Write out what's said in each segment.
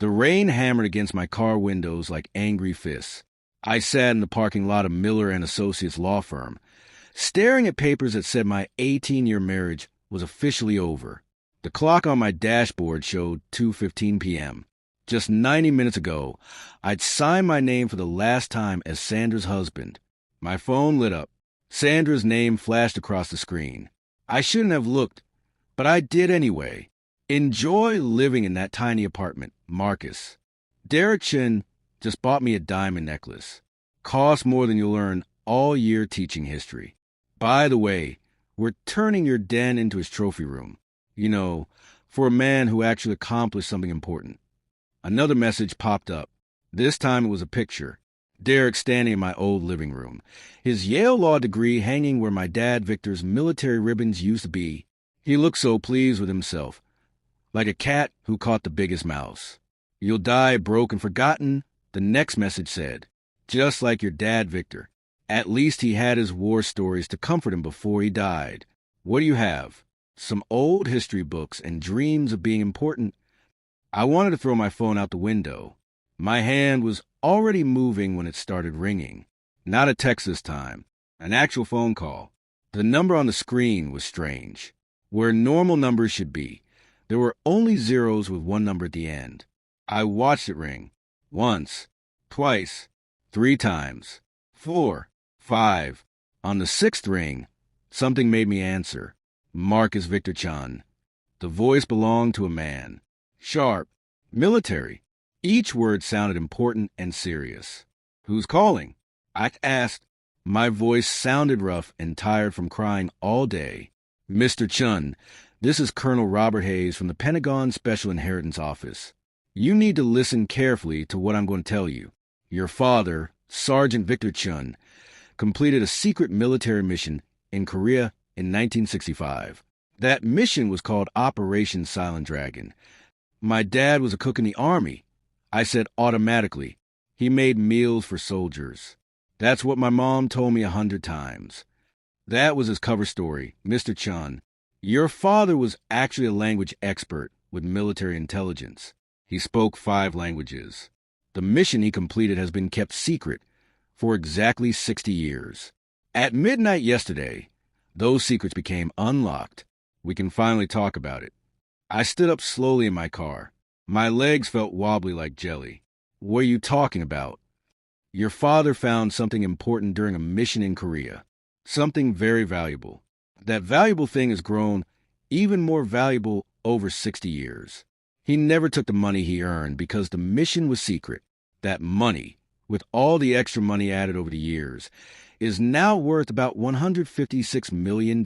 The rain hammered against my car windows like angry fists. I sat in the parking lot of Miller and Associates law firm, staring at papers that said my 18-year marriage was officially over. The clock on my dashboard showed 2:15 p.m. Just 90 minutes ago, I'd signed my name for the last time as Sandra's husband. My phone lit up. Sandra's name flashed across the screen. I shouldn't have looked, but I did anyway. Enjoy living in that tiny apartment, Marcus. Derek Chin just bought me a diamond necklace. Cost more than you'll earn all year teaching history. By the way, we're turning your den into his trophy room. You know, for a man who actually accomplished something important. Another message popped up. This time it was a picture. Derek standing in my old living room, his Yale law degree hanging where my dad Victor's military ribbons used to be. He looked so pleased with himself, like a cat who caught the biggest mouse. You'll die broke and forgotten, the next message said. Just like your dad Victor. At least he had his war stories to comfort him before he died. What do you have? Some old history books and dreams of being important. I wanted to throw my phone out the window. My hand was already moving when it started ringing. Not a text this time. An actual phone call. The number on the screen was strange. Where normal numbers should be, there were only zeros with one number at the end. I watched it ring. Once, twice, 3 times, 4, 5. On the 6th ring, something made me answer. Marcus Victor Chun. The voice belonged to a man. Sharp. Military. Each word sounded important and serious. Who's calling? I asked. My voice sounded rough and tired from crying all day. Mr. Chun, this is Colonel Robert Hayes from the Pentagon Special Inheritance Office. You need to listen carefully to what I'm going to tell you. Your father, Sergeant Victor Chun, completed a secret military mission in Korea in 1965. That mission was called Operation Silent Dragon. My dad was a cook in the Army. I said automatically. He made meals for soldiers. That's what my mom told me 100 times. That was his cover story, Mr. Chun. Your father was actually a language expert with military intelligence. He spoke 5 languages. The mission he completed has been kept secret for exactly 60 years. At midnight yesterday, those secrets became unlocked. We can finally talk about it. I stood up slowly in my car. My legs felt wobbly like jelly. What are you talking about? Your father found something important during a mission in Korea. Something very valuable. That valuable thing has grown even more valuable over 60 years. He never took the money he earned because the mission was secret. That money, with all the extra money added over the years, is now worth about $156 million.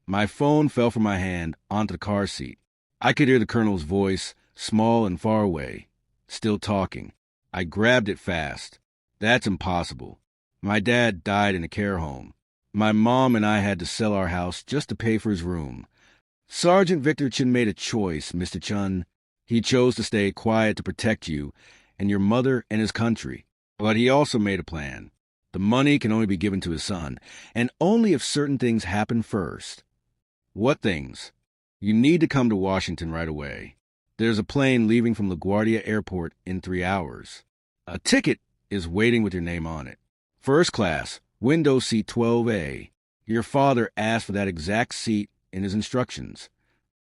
My phone fell from my hand onto the car seat. I could hear the colonel's voice, small and far away, still talking. I grabbed it fast. That's impossible. My dad died in a care home. My mom and I had to sell our house just to pay for his room. Sergeant Victor Chun made a choice, Mr. Chun. He chose to stay quiet to protect you and your mother and his country. But he also made a plan. The money can only be given to his son, and only if certain things happen first. What things? You need to come to Washington right away. There's a plane leaving from LaGuardia Airport in 3 hours. A ticket is waiting with your name on it. First class, window seat 12A. Your father asked for that exact seat in his instructions.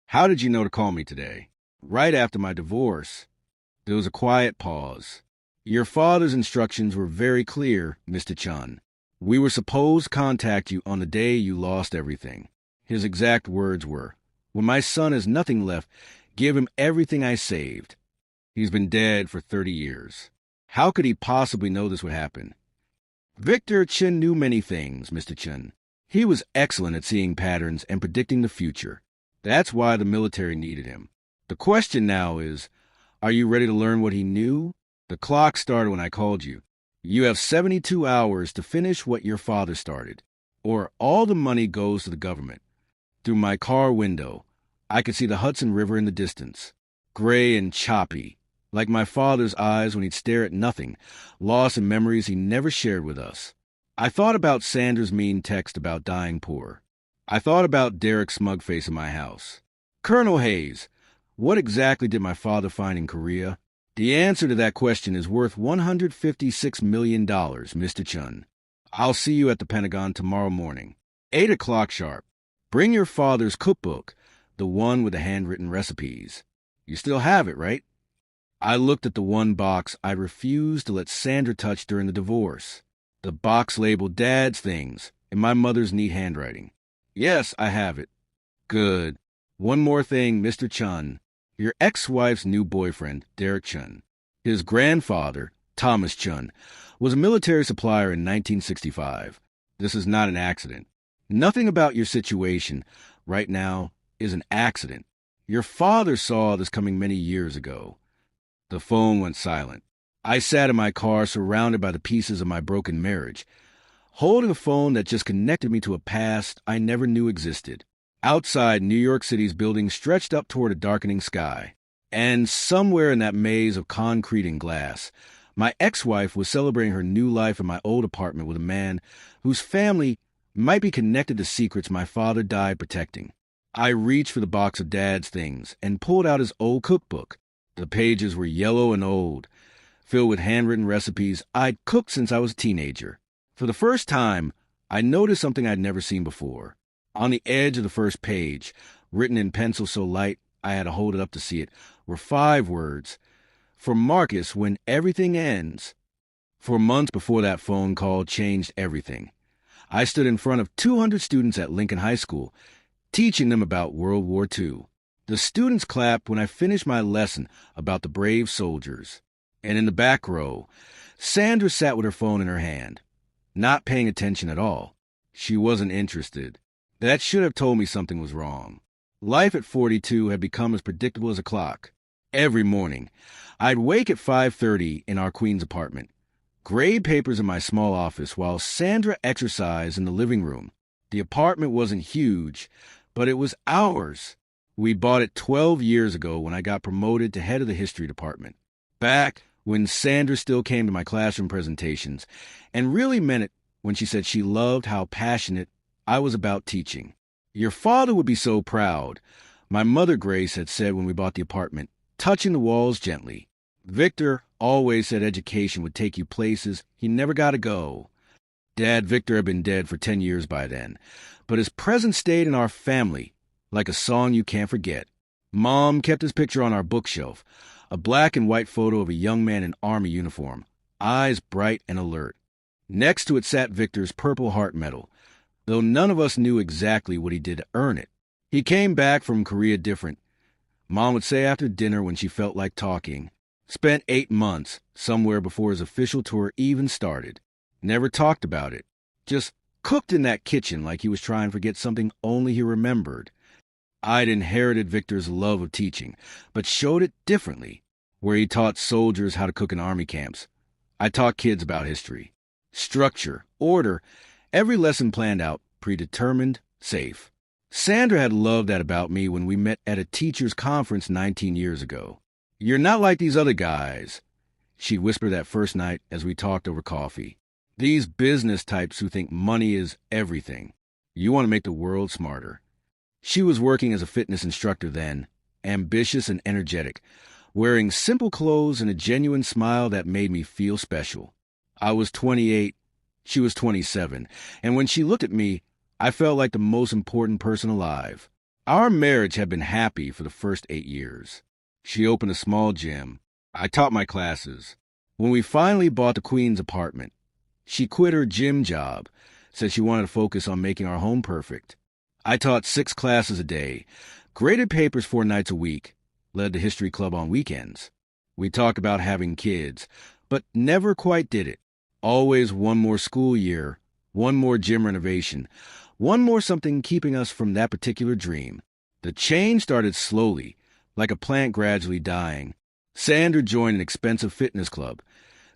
How did you know to call me today? Right after my divorce. There was a quiet pause. Your father's instructions were very clear, Mr. Chun. We were supposed to contact you on the day you lost everything. His exact words were, when my son has nothing left, give him everything I saved. He's been dead for 30 years. How could he possibly know this would happen? Victor Chun knew many things, Mr. Chun. He was excellent at seeing patterns and predicting the future. That's why the military needed him. The question now is, are you ready to learn what he knew? The clock started when I called you. You have 72 hours to finish what your father started, or all the money goes to the government. Through my car window, I could see the Hudson River in the distance, gray and choppy, like my father's eyes when he'd stare at nothing, lost in memories he never shared with us. I thought about Sanders' mean text about dying poor. I thought about Derek's smug face in my house. Colonel Hayes, What exactly did my father find in Korea? The answer to that question is worth $156 million, Mr. Chun. I'll see you at the Pentagon tomorrow morning, 8 o'clock sharp. Bring your father's cookbook, the one with the handwritten recipes. You still have it, right? I looked at the one box I refused to let Sandra touch during the divorce. The box labeled Dad's Things in my mother's neat handwriting. Yes, I have it. Good. One more thing, Mr. Chun. Your ex-wife's new boyfriend, Derek Chun. His grandfather, Thomas Chun, was a military supplier in 1965. This is not an accident. Nothing about your situation right now is an accident. Your father saw this coming many years ago. The phone went silent. I sat in my car surrounded by the pieces of my broken marriage, holding a phone that just connected me to a past I never knew existed. Outside, New York City's buildings stretched up toward a darkening sky. And somewhere in that maze of concrete and glass, my ex-wife was celebrating her new life in my old apartment with a man whose family might be connected to secrets my father died protecting. I reached for the box of Dad's Things and pulled out his old cookbook. The pages were yellow and old, filled with handwritten recipes I'd cooked since I was a teenager. For the first time, I noticed something I'd never seen before. On the edge of the first page, written in pencil so light I had to hold it up to see it, were 5 words. For Marcus, when everything ends. For months before that phone call changed everything, I stood in front of 200 students at Lincoln High School, teaching them about World War II. The students clapped when I finished my lesson about the brave soldiers. And in the back row, Sandra sat with her phone in her hand, not paying attention at all. She wasn't interested. That should have told me something was wrong. Life at 42 had become as predictable as a clock. Every morning, I'd wake at 5:30 in our Queens apartment, grade papers in my small office while Sandra exercised in the living room. The apartment wasn't huge, but it was ours. We bought it 12 years ago when I got promoted to head of the history department. Back when Sandra still came to my classroom presentations and really meant it when she said she loved how passionate I was about teaching. Your father would be so proud, my mother Grace had said when we bought the apartment, touching the walls gently. Victor always said education would take you places he never got to go. Dad Victor had been dead for 10 years by then, but his presence stayed in our family like a song you can't forget. Mom kept his picture on our bookshelf, a black and white photo of a young man in Army uniform, eyes bright and alert. Next to it sat Victor's Purple Heart Medal, though none of us knew exactly what he did to earn it. He came back from Korea different, Mom would say after dinner when she felt like talking. Spent 8 months somewhere before his official tour even started. Never talked about it. Just cooked in that kitchen like he was trying to forget something only he remembered. I'd inherited Victor's love of teaching, but showed it differently. Where he taught soldiers how to cook in army camps, I taught kids about history. Structure, order, every lesson planned out, predetermined, safe. Sandra had loved that about me when we met at a teacher's conference 19 years ago. "You're not like these other guys," she whispered that first night as we talked over coffee. "These business types who think money is everything. You want to make the world smarter." She was working as a fitness instructor then, ambitious and energetic, wearing simple clothes and a genuine smile that made me feel special. I was 28, she was 27, and when she looked at me, I felt like the most important person alive. Our marriage had been happy for the first 8 years. She opened a small gym. I taught my classes. When we finally bought the Queen's apartment, she quit her gym job, said she wanted to focus on making our home perfect. I taught 6 classes a day, graded papers 4 nights a week, led the history club on weekends. We talked about having kids, but never quite did it. Always one more school year, one more gym renovation, one more something keeping us from that particular dream. The change started slowly, like a plant gradually dying. Sandra joined an expensive fitness club,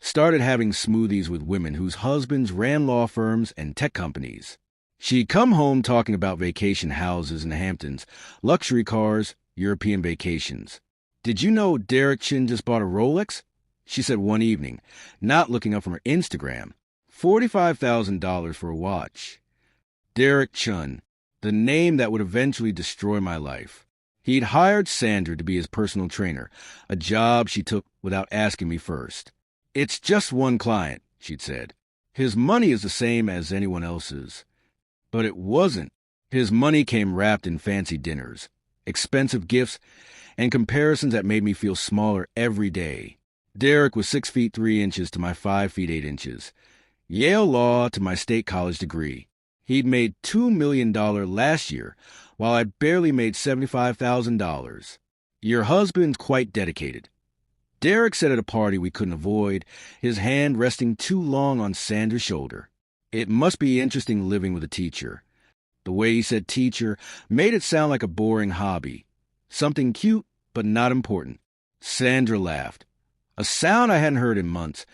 started having smoothies with women whose husbands ran law firms and tech companies. She'd come home talking about vacation houses in the Hamptons, luxury cars, European vacations. "Did you know Derek Chin just bought a Rolex?" she said one evening, not looking up from her Instagram. $45,000 for a watch. Derek Chun, the name that would eventually destroy my life. He'd hired Sandra to be his personal trainer, a job she took without asking me first. "It's just one client," she'd said. "His money is the same as anyone else's." But it wasn't. His money came wrapped in fancy dinners, expensive gifts, and comparisons that made me feel smaller every day. Derek was 6 feet 3 inches to my 5 feet 8 inches. Yale Law to my state college degree. He'd made $2 million last year, while I barely made $75,000. "Your husband's quite dedicated." Derek said at a party we couldn't avoid, his hand resting too long on Sandra's shoulder. It must be interesting living with a teacher. The way he said teacher made it sound like a boring hobby. Something cute, but not important. Sandra laughed. A sound I hadn't heard in months,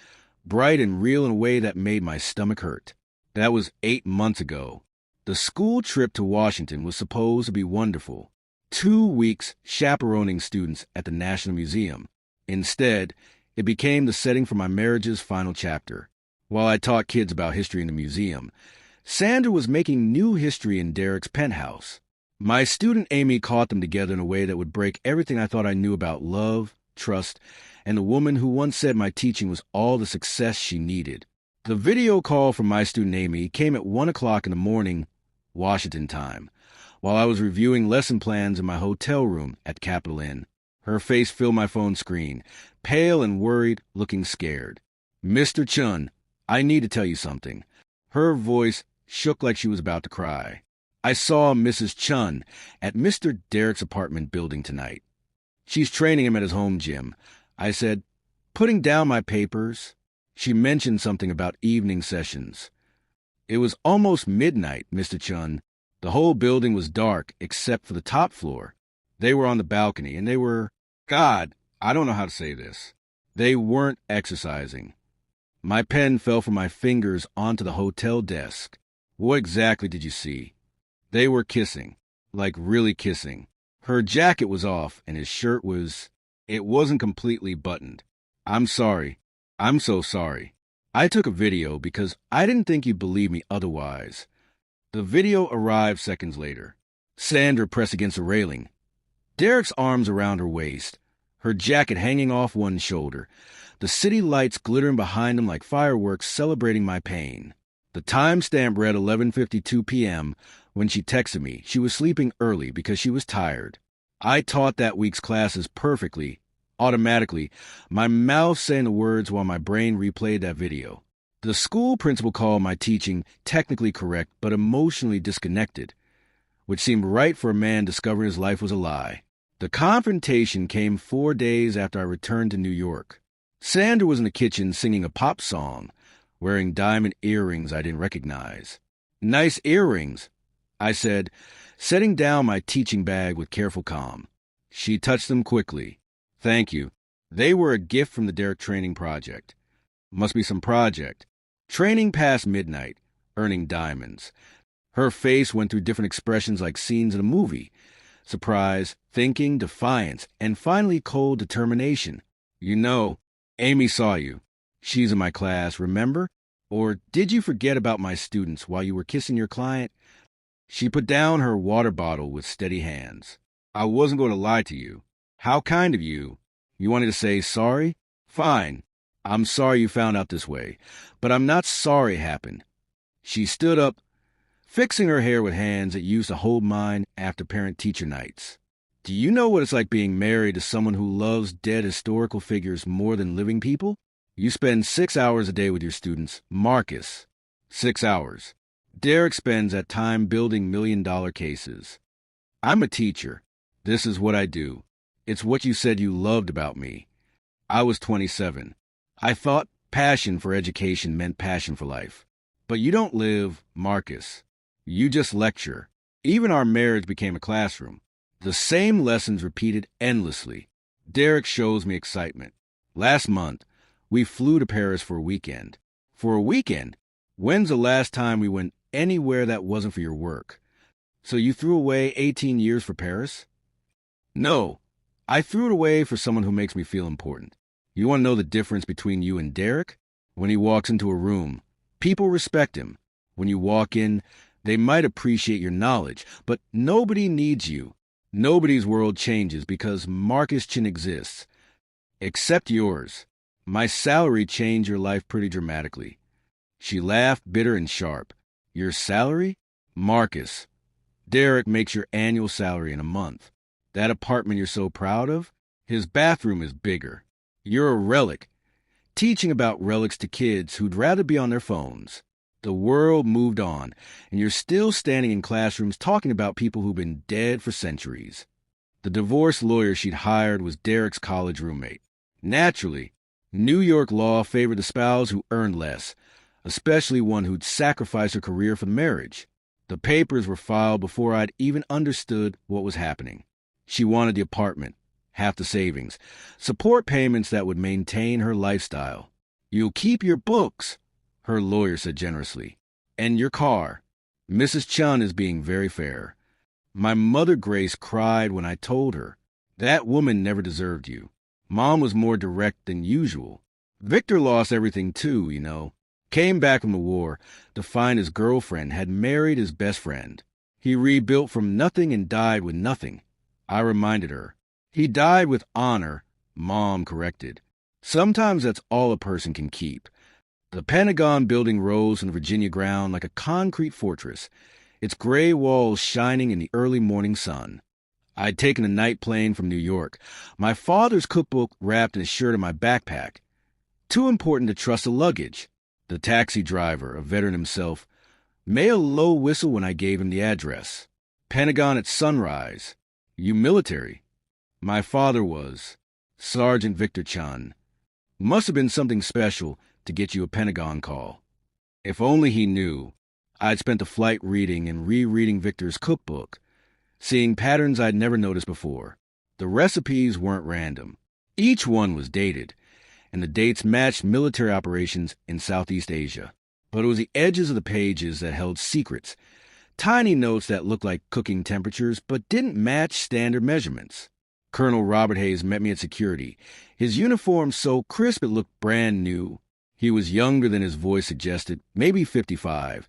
bright and real in a way that made my stomach hurt. That was 8 months ago. The school trip to Washington was supposed to be wonderful. 2 weeks chaperoning students at the National Museum. Instead, it became the setting for my marriage's final chapter. While I taught kids about history in the museum, Sandra was making new history in Derek's penthouse. My student Amy caught them together in a way that would break everything I thought I knew about love, trust, and the woman who once said my teaching was all the success she needed. The video call from my student Amy came at 1 o'clock in the morning, Washington time, while I was reviewing lesson plans in my hotel room at Capitol Inn. Her face filled my phone screen, pale and worried, looking scared. "Mr. Chun, I need to tell you something." Her voice shook like she was about to cry. "I saw Mrs. Chun at Mr. Derek's apartment building tonight. She's training him at his home gym." I said, "Putting down my papers." She mentioned something about evening sessions. "It was almost midnight, Mr. Chun. The whole building was dark except for the top floor. They were on the balcony, and they were... God, I don't know how to say this. They weren't exercising." My pen fell from my fingers onto the hotel desk. "What exactly did you see?" "They were kissing. Like really kissing. Her jacket was off, and his shirt was... It wasn't completely buttoned. I'm sorry. I'm so sorry. I took a video because I didn't think you'd believe me otherwise." The video arrived seconds later. Sandra pressed against the railing, Derek's arms around her waist, her jacket hanging off one shoulder, the city lights glittering behind him like fireworks celebrating my pain. The timestamp read 11:52 p.m. when she texted me. She was sleeping early because she was tired. I taught that week's classes perfectly, automatically, my mouth saying the words while my brain replayed that video. The school principal called my teaching technically correct but emotionally disconnected, which seemed right for a man discovering his life was a lie. The confrontation came 4 days after I returned to New York. Sandra was in the kitchen singing a pop song, wearing diamond earrings I didn't recognize. "Nice earrings," I said, setting down my teaching bag with careful calm. She touched them quickly. "Thank you. They were a gift from the Derek Training Project." Must be some project. Training past midnight, earning diamonds. Her face went through different expressions like scenes in a movie. Surprise, thinking, defiance, and finally cold determination. "You know, Amy saw you. She's in my class, remember? Or did you forget about my students while you were kissing your client?" She put down her water bottle with steady hands. "I wasn't going to lie to you." "How kind of you. You wanted to say sorry? Fine. I'm sorry you found out this way, but I'm not sorry it happened." She stood up, fixing her hair with hands that used to hold mine after parent-teacher nights. "Do you know what it's like being married to someone who loves dead historical figures more than living people? You spend 6 hours a day with your students, Marcus. 6 hours. Derek spends that time building million-dollar cases. I'm a teacher. This is what I do. It's what you said you loved about me." I was 27. I thought passion for education meant passion for life. But you don't live, Marcus. You just lecture. Even our marriage became a classroom. The same lessons repeated endlessly. Derek shows me excitement. Last month, we flew to Paris for a weekend. For a weekend? When's the last time we went anywhere that wasn't for your work? So you threw away 18 years for Paris? No, I threw it away for someone who makes me feel important. You want to know the difference between you and Derek? When he walks into a room, people respect him. When you walk in, they might appreciate your knowledge, but nobody needs you. Nobody's world changes because Marcus Chin exists, except yours. My salary changed your life pretty dramatically. She laughed, bitter and sharp. Your salary? Marcus. Derek makes your annual salary in a month. That apartment you're so proud of? His bathroom is bigger. You're a relic. Teaching about relics to kids who'd rather be on their phones. The world moved on, and you're still standing in classrooms talking about people who've been dead for centuries. The divorce lawyer she'd hired was Derek's college roommate. Naturally, New York law favored the spouse who earned less, especially one who'd sacrificed her career for the marriage. The papers were filed before I'd even understood what was happening. She wanted the apartment, half the savings, support payments that would maintain her lifestyle. You'll keep your books, her lawyer said generously, and your car. Mrs. Chun is being very fair. My mother Grace cried when I told her. That woman never deserved you. Mom was more direct than usual. Victor lost everything too, you know. Came back from the war to find his girlfriend had married his best friend. He rebuilt from nothing and died with nothing. I reminded her. He died with honor, Mom corrected. Sometimes that's all a person can keep. The Pentagon building rose on the Virginia ground like a concrete fortress, its gray walls shining in the early morning sun. I'd taken a night plane from New York, my father's cookbook wrapped in a shirt in my backpack. Too important to trust the luggage. The taxi driver, a veteran himself, made a low whistle when I gave him the address. Pentagon at sunrise. You military? My father was. Sergeant Victor Chun. Must have been something special to get you a Pentagon call. If only he knew. I'd spent the flight reading and rereading Victor's cookbook, seeing patterns I'd never noticed before. The recipes weren't random. Each one was dated, and the dates matched military operations in Southeast Asia. But it was the edges of the pages that held secrets, tiny notes that looked like cooking temperatures but didn't match standard measurements. Colonel Robert Hayes met me at security, his uniform so crisp it looked brand new. He was younger than his voice suggested, maybe 55,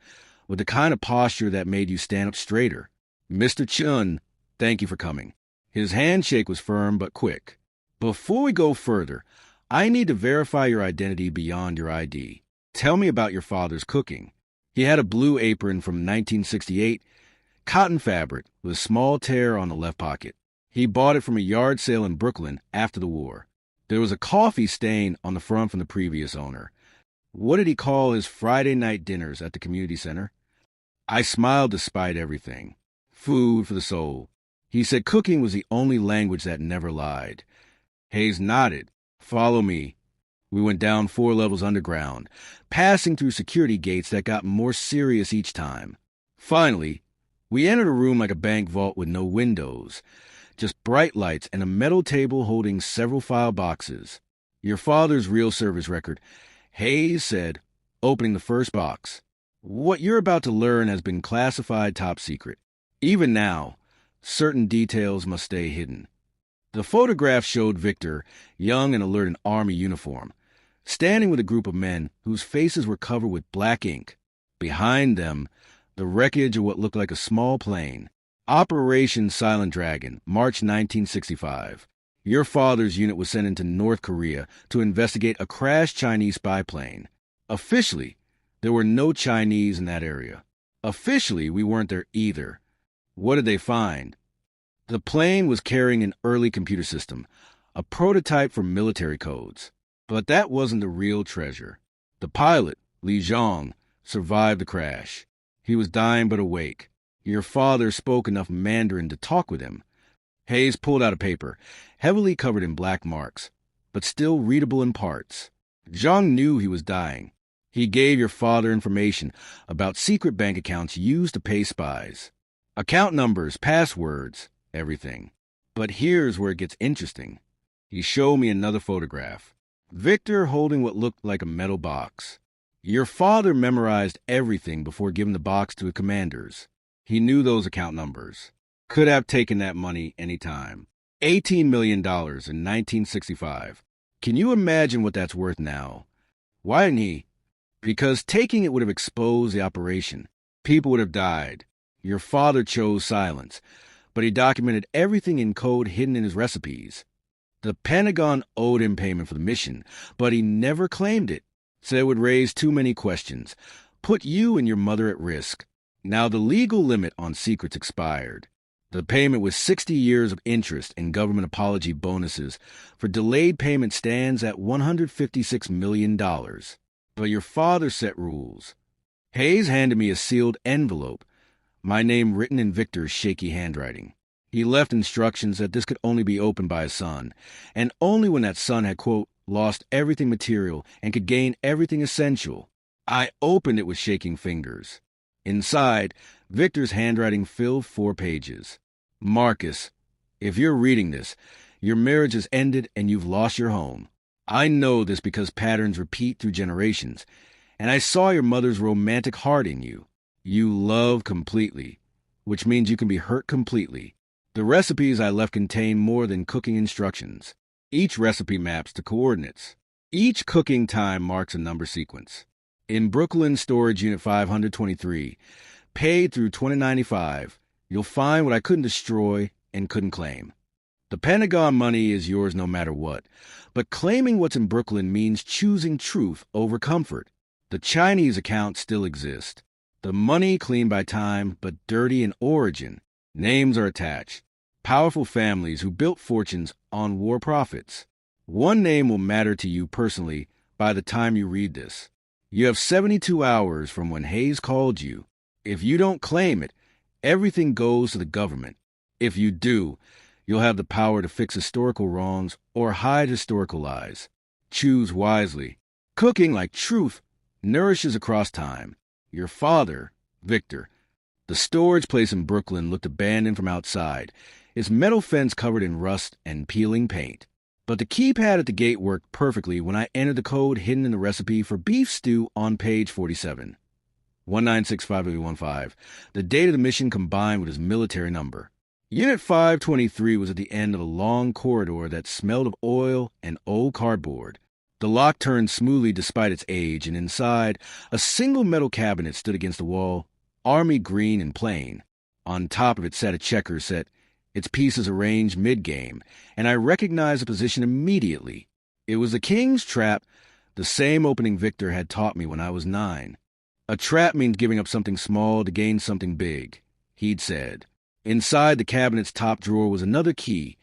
with the kind of posture that made you stand up straighter. Mr. Chun, thank you for coming. His handshake was firm but quick. Before we go further, I need to verify your identity beyond your ID. Tell me about your father's cooking. He had a blue apron from 1968, cotton fabric with a small tear on the left pocket. He bought it from a yard sale in Brooklyn after the war. There was a coffee stain on the front from the previous owner. What did he call his Friday night dinners at the community center? I smiled despite everything. Food for the soul. He said cooking was the only language that never lied. Hayes nodded. Follow me. We went down 4 levels underground, passing through security gates that got more serious each time. Finally, we entered a room like a bank vault with no windows, just bright lights and a metal table holding several file boxes. Your father's real service record, Hayes said, opening the first box. What you're about to learn has been classified top secret. Even now, certain details must stay hidden. The photograph showed Victor, young and alert in Army uniform, standing with a group of men whose faces were covered with black ink. Behind them, the wreckage of what looked like a small plane. Operation Silent Dragon, March 1965. Your father's unit was sent into North Korea to investigate a crashed Chinese spy plane. Officially, there were no Chinese in that area. Officially, we weren't there either. What did they find? The plane was carrying an early computer system, a prototype for military codes. But that wasn't the real treasure. The pilot, Li Zhong, survived the crash. He was dying but awake. Your father spoke enough Mandarin to talk with him. Hayes pulled out a paper, heavily covered in black marks, but still readable in parts. Zhang knew he was dying. He gave your father information about secret bank accounts used to pay spies. Account numbers, passwords, everything. But here's where it gets interesting. He showed me another photograph. Victor holding what looked like a metal box. Your father memorized everything before giving the box to the commanders. He knew those account numbers. Could have taken that money any time. $18 million in 1965. Can you imagine what that's worth now? Why didn't he? Because taking it would have exposed the operation. People would have died. Your father chose silence. but he documented everything in code hidden in his recipes. The Pentagon owed him payment for the mission, but he never claimed it. Said it would raise too many questions, put you and your mother at risk. Now the legal limit on secrets expired. The payment with 60 years of interest and government apology bonuses for delayed payment stands at $156 million. But your father set rules. Hayes handed me a sealed envelope, my name written in Victor's shaky handwriting. He left instructions that this could only be opened by his son, and only when that son had, quote, lost everything material and could gain everything essential. I opened it with shaking fingers. Inside, Victor's handwriting filled 4 pages. Marcus, if you're reading this, your marriage has ended and you've lost your home. I know this because patterns repeat through generations, and I saw your mother's romantic heart in you. You love completely, which means you can be hurt completely. The recipes I left contain more than cooking instructions. Each recipe maps to coordinates. Each cooking time marks a number sequence. In Brooklyn Storage Unit 523, paid through 2095, you'll find what I couldn't destroy and couldn't claim. The Pentagon money is yours no matter what, but claiming what's in Brooklyn means choosing truth over comfort. The Chinese accounts still exist. The money clean by time, but dirty in origin. Names are attached. Powerful families who built fortunes on war profits. One name will matter to you personally by the time you read this. You have 72 hours from when Hayes called you. If you don't claim it, everything goes to the government. If you do, you'll have the power to fix historical wrongs or hide historical lies. Choose wisely. Cooking like truth nourishes across time. Your father, Victor. The storage place in Brooklyn looked abandoned from outside, its metal fence covered in rust and peeling paint. But the keypad at the gate worked perfectly when I entered the code hidden in the recipe for beef stew on page 47. 1965815, the date of the mission combined with his military number. Unit 523 was at the end of a long corridor that smelled of oil and old cardboard. The lock turned smoothly despite its age, and inside, a single metal cabinet stood against the wall, army green and plain. On top of it sat a checker set, its pieces arranged mid-game, and I recognized the position immediately. It was the King's Trap, the same opening Victor had taught me when I was 9. A trap means giving up something small to gain something big, he'd said. Inside the cabinet's top drawer was another key,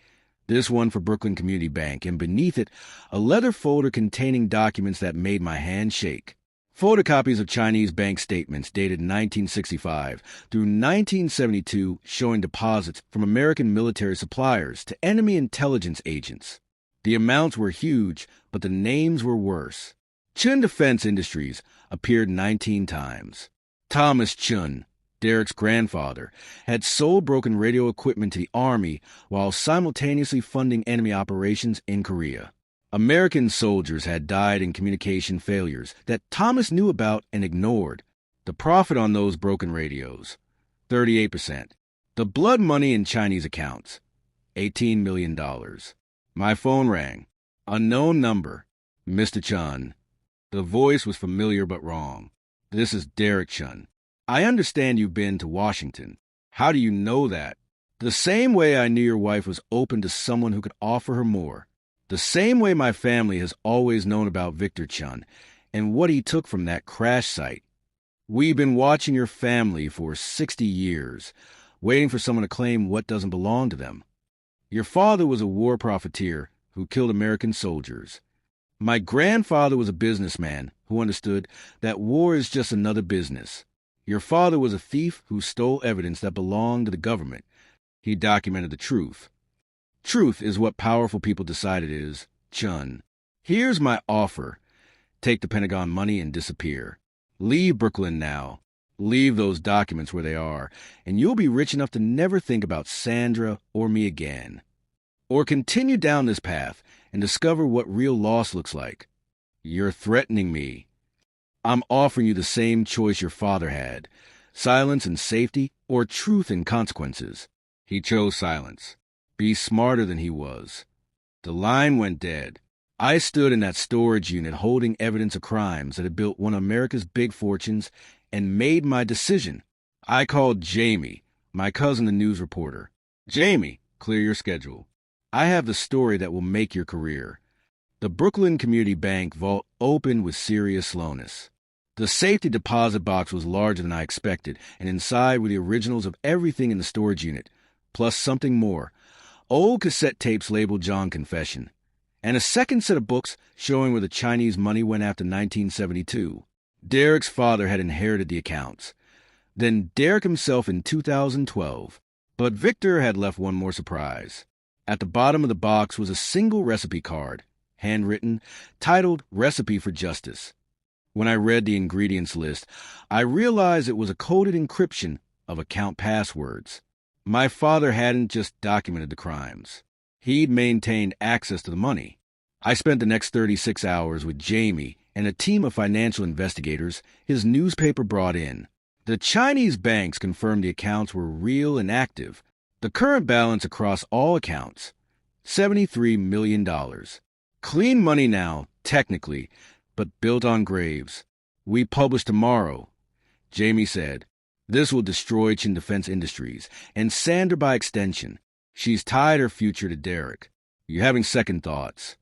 this one for Brooklyn Community Bank, and beneath it, a leather folder containing documents that made my hand shake. Photocopies of Chinese bank statements dated 1965 through 1972 showing deposits from American military suppliers to enemy intelligence agents. The amounts were huge, but the names were worse. Chun Defense Industries appeared 19 times. Thomas Chun, Derek's grandfather, had sold broken radio equipment to the Army while simultaneously funding enemy operations in Korea. American soldiers had died in communication failures that Thomas knew about and ignored. The profit on those broken radios, 38%. The blood money in Chinese accounts, $18 million. My phone rang. Unknown number. Mr. Chun. The voice was familiar but wrong. This is Derek Chun. I understand you've been to Washington. How do you know that? The same way I knew your wife was open to someone who could offer her more. The same way my family has always known about Victor Chun and what he took from that crash site. We've been watching your family for 60 years, waiting for someone to claim what doesn't belong to them. Your father was a war profiteer who killed American soldiers. My grandfather was a businessman who understood that war is just another business. Your father was a thief who stole evidence that belonged to the government. He documented the truth. Truth is what powerful people decide it is, Chun. Here's my offer. Take the Pentagon money and disappear. Leave Brooklyn now. Leave those documents where they are, and you'll be rich enough to never think about Sandra or me again. Or continue down this path and discover what real loss looks like. You're threatening me. I'm offering you the same choice your father had, silence and safety or truth and consequences. He chose silence. Be smarter than he was. The line went dead. I stood in that storage unit holding evidence of crimes that had built one of America's big fortunes and made my decision. I called Jamie, my cousin the news reporter. Jamie, clear your schedule. I have the story that will make your career. The Brooklyn Community Bank vault opened with serious slowness. The safety deposit box was larger than I expected, and inside were the originals of everything in the storage unit, plus something more. Old cassette tapes labeled John Confession, and a second set of books showing where the Chinese money went after 1972. Derek's father had inherited the accounts. Then Derek himself in 2012. But Victor had left one more surprise. At the bottom of the box was a single recipe card, handwritten, titled Recipe for Justice. When I read the ingredients list, I realized it was a coded encryption of account passwords. My father hadn't just documented the crimes. He'd maintained access to the money. I spent the next 36 hours with Jamie and a team of financial investigators his newspaper brought in. The Chinese banks confirmed the accounts were real and active. The current balance across all accounts, $73 million. Clean money now, technically, but built on graves. We publish tomorrow, Jamie said. This will destroy Chin Defense Industries, and Sandra by extension. She's tied her future to Derek. You're having second thoughts.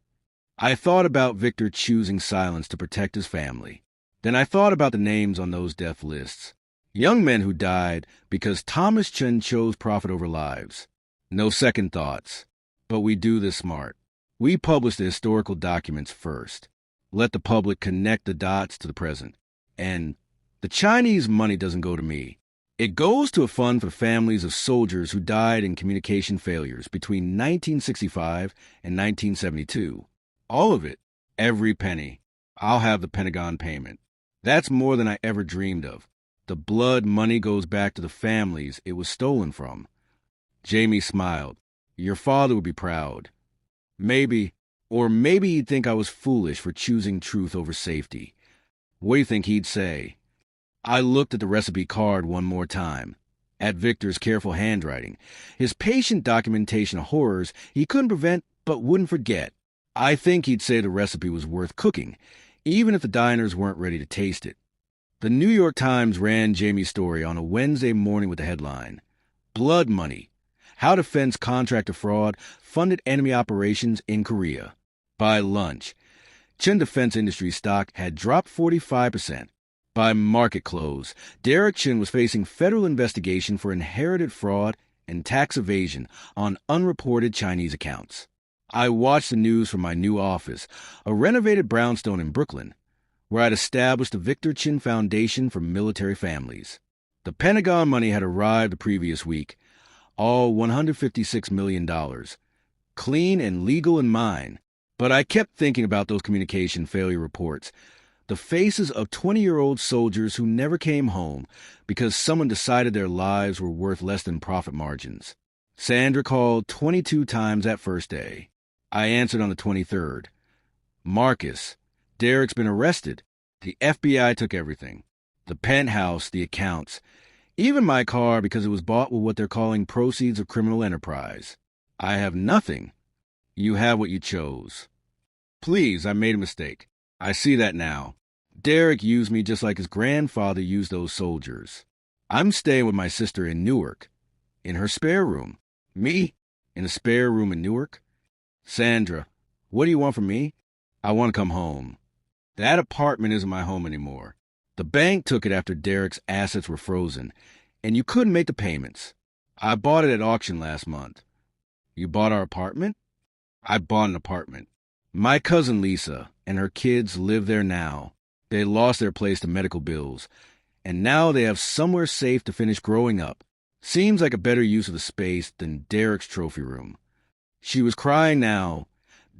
I thought about Victor choosing silence to protect his family. Then I thought about the names on those death lists. Young men who died because Thomas Chen chose profit over lives. No second thoughts. But we do this smart. We publish the historical documents first. Let the public connect the dots to the present. And the Chinese money doesn't go to me. It goes to a fund for families of soldiers who died in communication failures between 1965 and 1972. All of it. Every penny. I'll have the Pentagon payment. That's more than I ever dreamed of. The blood money goes back to the families it was stolen from. Jamie smiled. Your father would be proud. Maybe he'd think I was foolish for choosing truth over safety. What do you think he'd say? I looked at the recipe card one more time, at Victor's careful handwriting, his patient documentation of horrors he couldn't prevent but wouldn't forget. I think he'd say the recipe was worth cooking, even if the diners weren't ready to taste it. The New York Times ran Jamie's story on a Wednesday morning with the headline, Blood Money, How Defense Contractor Fraud Funded Enemy Operations in Korea. By lunch, Chin Defense Industries stock had dropped 45%. By market close, Derek Chin was facing federal investigation for inherited fraud and tax evasion on unreported Chinese accounts. I watched the news from my new office, a renovated brownstone in Brooklyn, where I'd established the Victor Chin Foundation for Military Families. The Pentagon money had arrived the previous week, all $156 million, clean and legal and mine. But I kept thinking about those communication failure reports, the faces of 20-year-old soldiers who never came home because someone decided their lives were worth less than profit margins. Sandra called 22 times that first day. I answered on the 23rd. Marcus, Derek's been arrested. The FBI took everything. The penthouse, the accounts, even my car because it was bought with what they're calling proceeds of criminal enterprise. I have nothing. You have what you chose. Please, I made a mistake. I see that now. Derek used me just like his grandfather used those soldiers. I'm staying with my sister in Newark, in her spare room. Me? In a spare room in Newark? Sandra, what do you want from me? I want to come home. That apartment isn't my home anymore. The bank took it after Derek's assets were frozen, and you couldn't make the payments. I bought it at auction last month. You bought our apartment? I bought an apartment. My cousin Lisa and her kids live there now. They lost their place to medical bills, and now they have somewhere safe to finish growing up. Seems like a better use of the space than Derek's trophy room. She was crying now,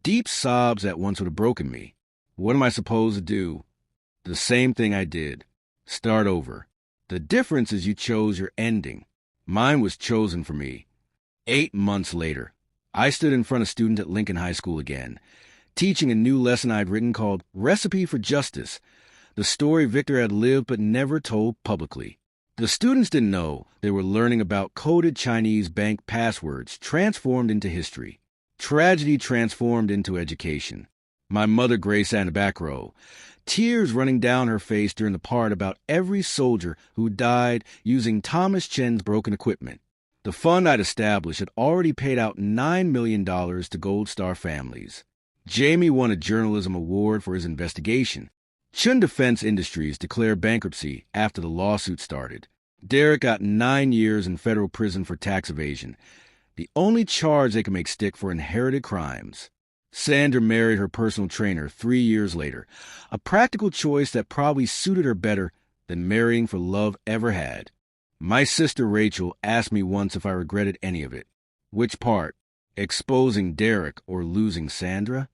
deep sobs that once would have broken me. What am I supposed to do? The same thing I did. Start over. The difference is you chose your ending. Mine was chosen for me. 8 months later, I stood in front of students at Lincoln High School again, teaching a new lesson I'd written called Recipe for Justice, the story Victor had lived but never told publicly. The students didn't know they were learning about coded Chinese bank passwords transformed into history. Tragedy transformed into education. My mother Grace sat in the back row, tears running down her face during the part about every soldier who died using Thomas Chen's broken equipment. The fund I'd established had already paid out $9 million to Gold Star families. Jamie won a journalism award for his investigation. Chun Defense Industries declared bankruptcy after the lawsuit started. Derek got 9 years in federal prison for tax evasion, the only charge they could make stick for inherited crimes. Sandra married her personal trainer 3 years later, a practical choice that probably suited her better than marrying for love ever had. My sister Rachel asked me once if I regretted any of it. Which part? Exposing Derek or losing Sandra?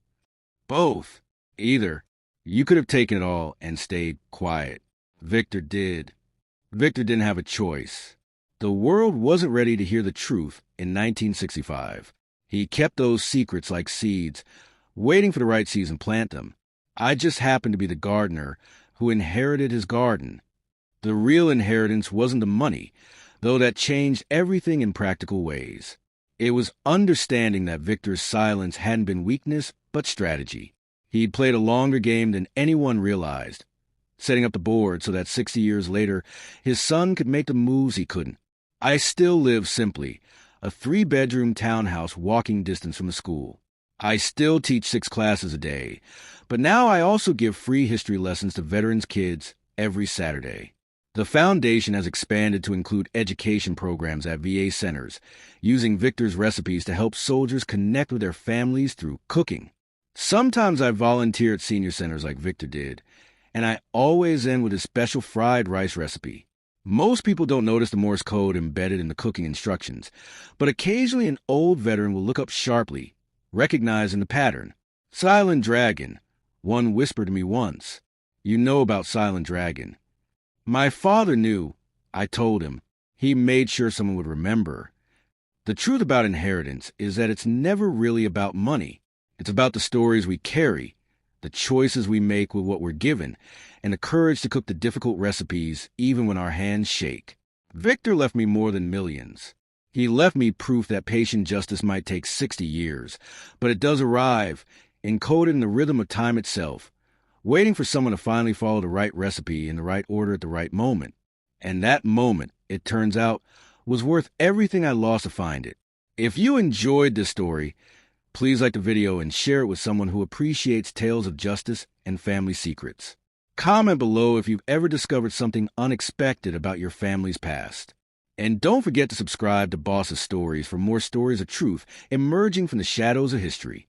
Both. Either. You could have taken it all and stayed quiet. Victor did. Victor didn't have a choice. The world wasn't ready to hear the truth in 1965. He kept those secrets like seeds, waiting for the right season to plant them. I just happened to be the gardener who inherited his garden. The real inheritance wasn't the money, though that changed everything in practical ways. It was understanding that Victor's silence hadn't been weakness, but strategy. He'd played a longer game than anyone realized, setting up the board so that 60 years later, his son could make the moves he couldn't. I still live simply, a 3-bedroom townhouse walking distance from the school. I still teach 6 classes a day, but now I also give free history lessons to veterans' kids every Saturday. The foundation has expanded to include education programs at VA centers, using Victor's recipes to help soldiers connect with their families through cooking. Sometimes I volunteer at senior centers like Victor did, and I always end with a special fried rice recipe. Most people don't notice the Morse code embedded in the cooking instructions, but occasionally an old veteran will look up sharply, recognizing the pattern. Silent Dragon, one whispered to me once. You know about Silent Dragon. My father knew. I told him. He made sure someone would remember. The truth about inheritance is that it's never really about money. It's about the stories we carry, the choices we make with what we're given, and the courage to cook the difficult recipes even when our hands shake. Victor left me more than millions. He left me proof that patient justice might take 60 years, but it does arrive, encoded in the rhythm of time itself, waiting for someone to finally follow the right recipe in the right order at the right moment. And that moment, it turns out, was worth everything I lost to find it. If you enjoyed this story, please like the video and share it with someone who appreciates tales of justice and family secrets. Comment below if you've ever discovered something unexpected about your family's past. And don't forget to subscribe to Boss's Stories for more stories of truth emerging from the shadows of history.